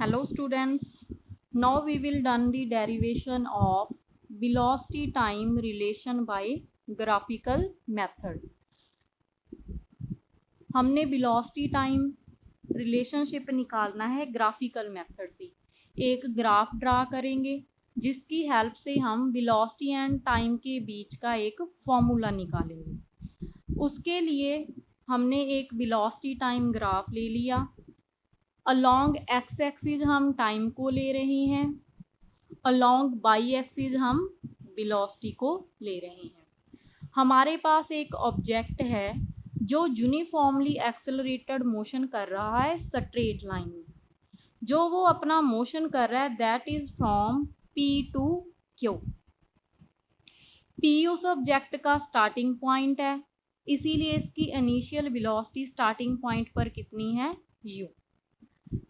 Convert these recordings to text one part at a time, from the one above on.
Hello students, now we will done the derivation of velocity time relation by graphical method. हमने velocity time relationship निकालना है graphical method से। एक graph draw करेंगे जिसकी help से हम वेलोसिटी एंड टाइम के बीच का एक फॉर्मूला निकालेंगे। उसके लिए हमने एक वेलोसिटी टाइम ग्राफ ले लिया। अलोंग एक्स एक्सिस हम टाइम को ले रहे हैं, अलोंग वाई एक्सिस हम वेलोसिटी को ले रहे हैं। हमारे पास एक ऑब्जेक्ट है जो यूनिफॉर्मली एक्सेलरेटेड मोशन कर रहा है स्ट्रेट लाइन में। जो वो अपना मोशन कर रहा है that is from P to Q. P उस ऑब्जेक्ट का स्टार्टिंग पॉइंट है, इसीलिए इसकी इनिशियल वेलोसिटी स्टार्टिंग पॉइंट पर कितनी है यू।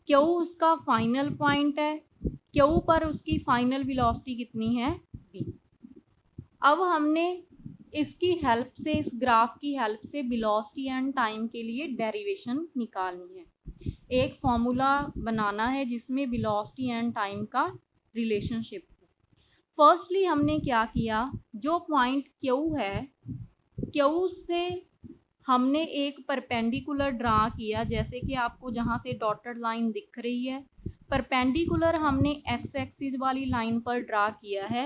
क्यू उसका फाइनल पॉइंट है, क्यू पर उसकी फाइनल वेलोसिटी कितनी है बी। अब हमने इसकी हेल्प से, इस ग्राफ की हेल्प से वेलोसिटी एंड टाइम के लिए डेरिवेशन निकालनी है। एक फॉर्मूला बनाना है जिसमें वेलोसिटी एंड टाइम का रिलेशनशिप हो। फर्स्टली हमने क्या किया, जो पॉइंट क्यू है, क्यू से हमने एक परपेंडिकुलर ड्रा किया, जैसे कि आपको जहाँ से डॉटेड लाइन दिख रही है। परपेंडिकुलर हमने एक्स एक्सिस वाली लाइन पर ड्रा किया है।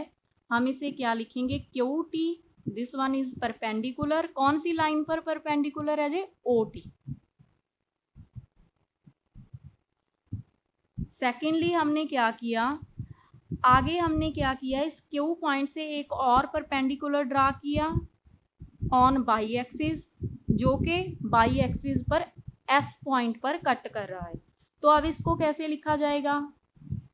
हम इसे क्या लिखेंगे, Q T. This one is perpendicular. कौन सी लाइन पर परपेंडिकुलर है जे, ओ टी। सेकेंडली हमने क्या किया, आगे हमने क्या किया, इस क्यू पॉइंट से एक और परपेंडिकुलर ड्रा किया ऑन बाई एक्सिस, जो कि बाई एक्सिस पर एस पॉइंट पर कट कर रहा है। तो अब इसको कैसे लिखा जाएगा,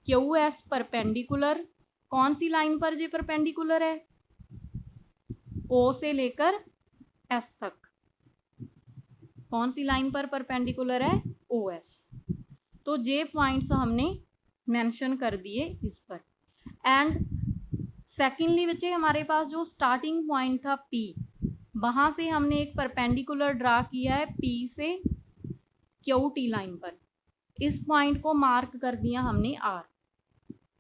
क्यू एस परपेंडिकुलर। कौन सी लाइन पर जे परपेंडिकुलर है, ओ से लेकर एस तक। कौन सी लाइन पर परपेंडिकुलर है, ओ एस। तो जे पॉइंट्स हमने मेंशन कर दिए इस पर। एंड सेकेंडली बच्चे हमारे पास जो स्टार्टिंग पॉइंट था पी, वहां से हमने एक परपेंडिकुलर ड्रा किया है पी से क्यू टी लाइन पर। इस पॉइंट को मार्क कर दिया हमने आर।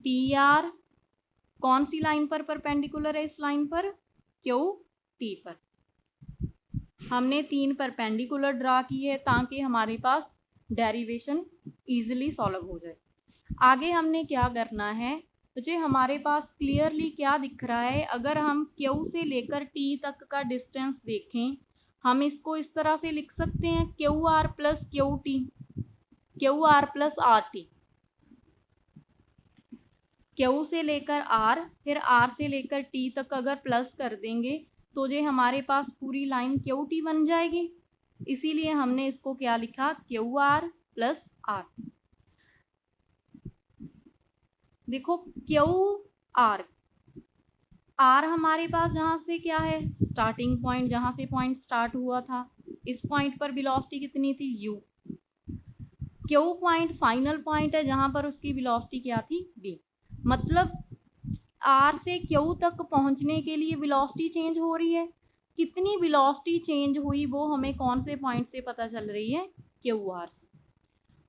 पी आर कौन सी लाइन पर परपेंडिकुलर है, इस लाइन पर क्यू टी पर। हमने 3 परपेंडिकुलर ड्रा की है ताकि हमारे पास डेरिवेशन इजीली सॉल्व हो जाए। आगे हमने क्या करना है बच्चे, हमारे पास क्लियरली क्या दिख रहा है, अगर हम क्यू से लेकर टी तक का डिस्टेंस देखें, हम इसको इस तरह से लिख सकते हैं, Q R plus Q T, Q R plus R T. Q से लेकर आर, फिर आर से लेकर टी तक अगर प्लस कर देंगे तो जो हमारे पास पूरी लाइन क्यू टी बन जाएगी। इसीलिए हमने इसको क्या लिखा, क्यू आर प्लस आर। देखो क्यू आर, आर हमारे पास जहाँ से क्या है, स्टार्टिंग पॉइंट, जहाँ से पॉइंट स्टार्ट हुआ था। इस पॉइंट पर वेलोसिटी कितनी थी you. Q point final point है जहाँ पर उसकी वेलोसिटी क्या थी बी। मतलब आर से क्यू तक पहुँचने के लिए वेलोसिटी चेंज हो रही है। कितनी वेलोसिटी चेंज हुई वो हमें कौन से पॉइंट से पता चल रही है, क्यू आर से।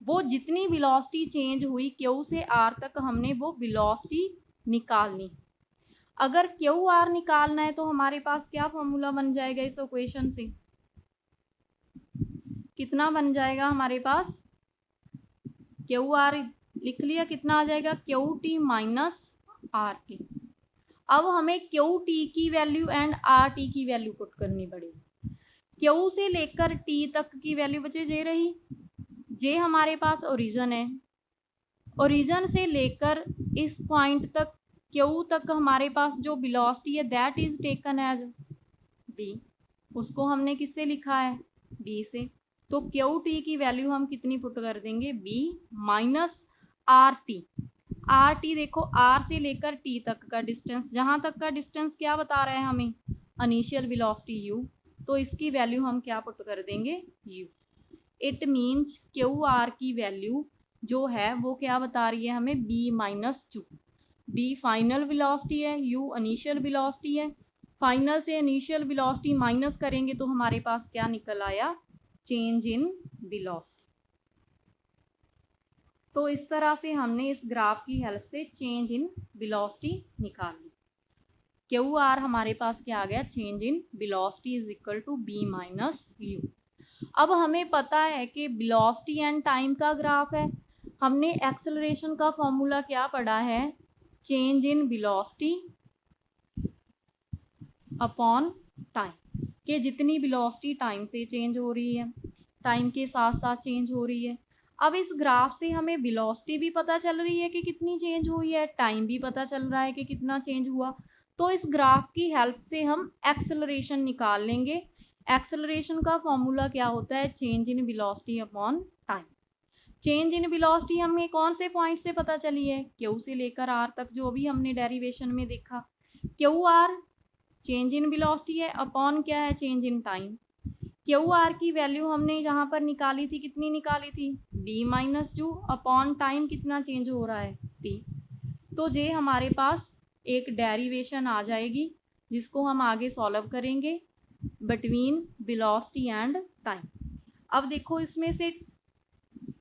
वो जितनी वेलोसिटी चेंज हुई क्यू से आर तक, हमने वो वेलोसिटी निकालनी। अगर क्यू आर निकालना है तो हमारे पास क्या फॉर्मूला बन जाएगा इस इक्वेशन से, कितना बन जाएगा हमारे पास, क्यू आर लिख लिया, कितना आ जाएगा, Q T minus R T. अब हमें क्यू टी की वैल्यू एंड आर टी की वैल्यू पुट करनी पड़ेगी। क्यू से लेकर टी तक की वैल्यू बचे जे रही, जे हमारे पास ओरिजिन है, ओरिजिन से लेकर इस पॉइंट तक क्यू तक हमारे पास जो वेलोसिटी है that is taken as B. उसको हमने किससे लिखा है, बी से। तो क्यू टी की वैल्यू हम कितनी पुट कर देंगे, B minus R T. R T देखो, आर से लेकर टी तक का डिस्टेंस, जहाँ तक का डिस्टेंस क्या बता रहा है हमें, इनिशियल वेलोसिटी यू। तो इसकी वैल्यू हम क्या पुट कर देंगे, U. It means Q R की वैल्यू जो है वो क्या बता रही है हमें, B minus U. B final velocity है, यू इनिशियल वेलोसिटी है। फाइनल से इनिशियल वेलोसिटी माइनस करेंगे तो हमारे पास क्या निकल आया, चेंज इन वेलोसिटी। तो इस तरह से हमने इस ग्राफ की हेल्प से चेंज इन वेलोसिटी निकाल ली। क्यू आर हमारे पास क्या आ गया, change in velocity is equal to B minus U. अब हमें पता है कि वेलोसिटी एंड टाइम का ग्राफ है, हमने एक्सेलरेशन का फॉर्मूला क्या पढ़ा है, change in velocity upon time, कि जितनी वेलोसिटी टाइम से चेंज हो रही है, टाइम के साथ साथ चेंज हो रही है। अब इस ग्राफ से हमें वेलोसिटी भी पता चल रही है कि कितनी चेंज हुई है, टाइम भी पता चल रहा है कि कितना चेंज हुआ। तो इस ग्राफ की हेल्प से हम एक्सेलरेशन निकाल लेंगे। एक्सेलरेशन का फॉर्मूला क्या होता है, change in velocity upon time. Change in velocity हमें कौन से पॉइंट से पता चली है, क्यू से लेकर आर तक, जो भी हमने डेरिवेशन में देखा। Q R change in velocity है, अपॉन क्या है, change in time. Q R की वैल्यू हमने यहाँ पर निकाली थी, कितनी निकाली थी, D minus you, upon time कितना चेंज हो रहा है, टी। तो ये हमारे पास एक डेरिवेशन आ जाएगी जिसको हम आगे सॉल्व करेंगे बिटवीन वेलोसिटी एंड टाइम। अब देखो इसमें से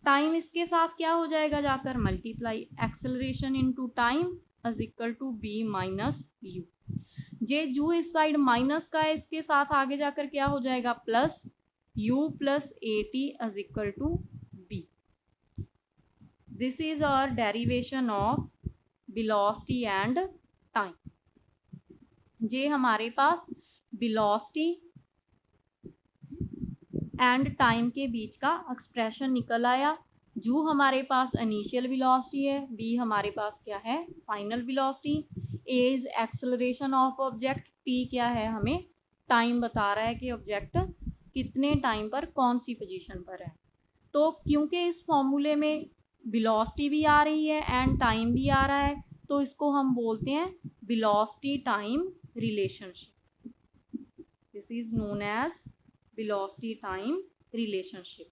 टाइम इसके साथ क्या हो जाएगा, जाकर multiply, acceleration into time is equal to B minus U. जे जो इस साइड माइनस का है, इसके साथ आगे जाकर क्या हो जाएगा, plus u plus A T is equal to B. This is our derivation of velocity and time. जे हमारे पास वेलोसिटी एंड टाइम के बीच का एक्सप्रेशन निकल आया। जो हमारे पास इनिशियल वेलोसिटी है, बी हमारे पास क्या है, final velocity, A is acceleration of object, T क्या है, हमें टाइम बता रहा है कि ऑब्जेक्ट कितने टाइम पर कौन सी पोजीशन पर है। तो क्योंकि इस फॉर्मूले में वेलोसिटी भी आ रही है एंड टाइम भी आ रहा है, तो इसको हम बोलते हैं velocity time relationship. This is known as velocity time relationship.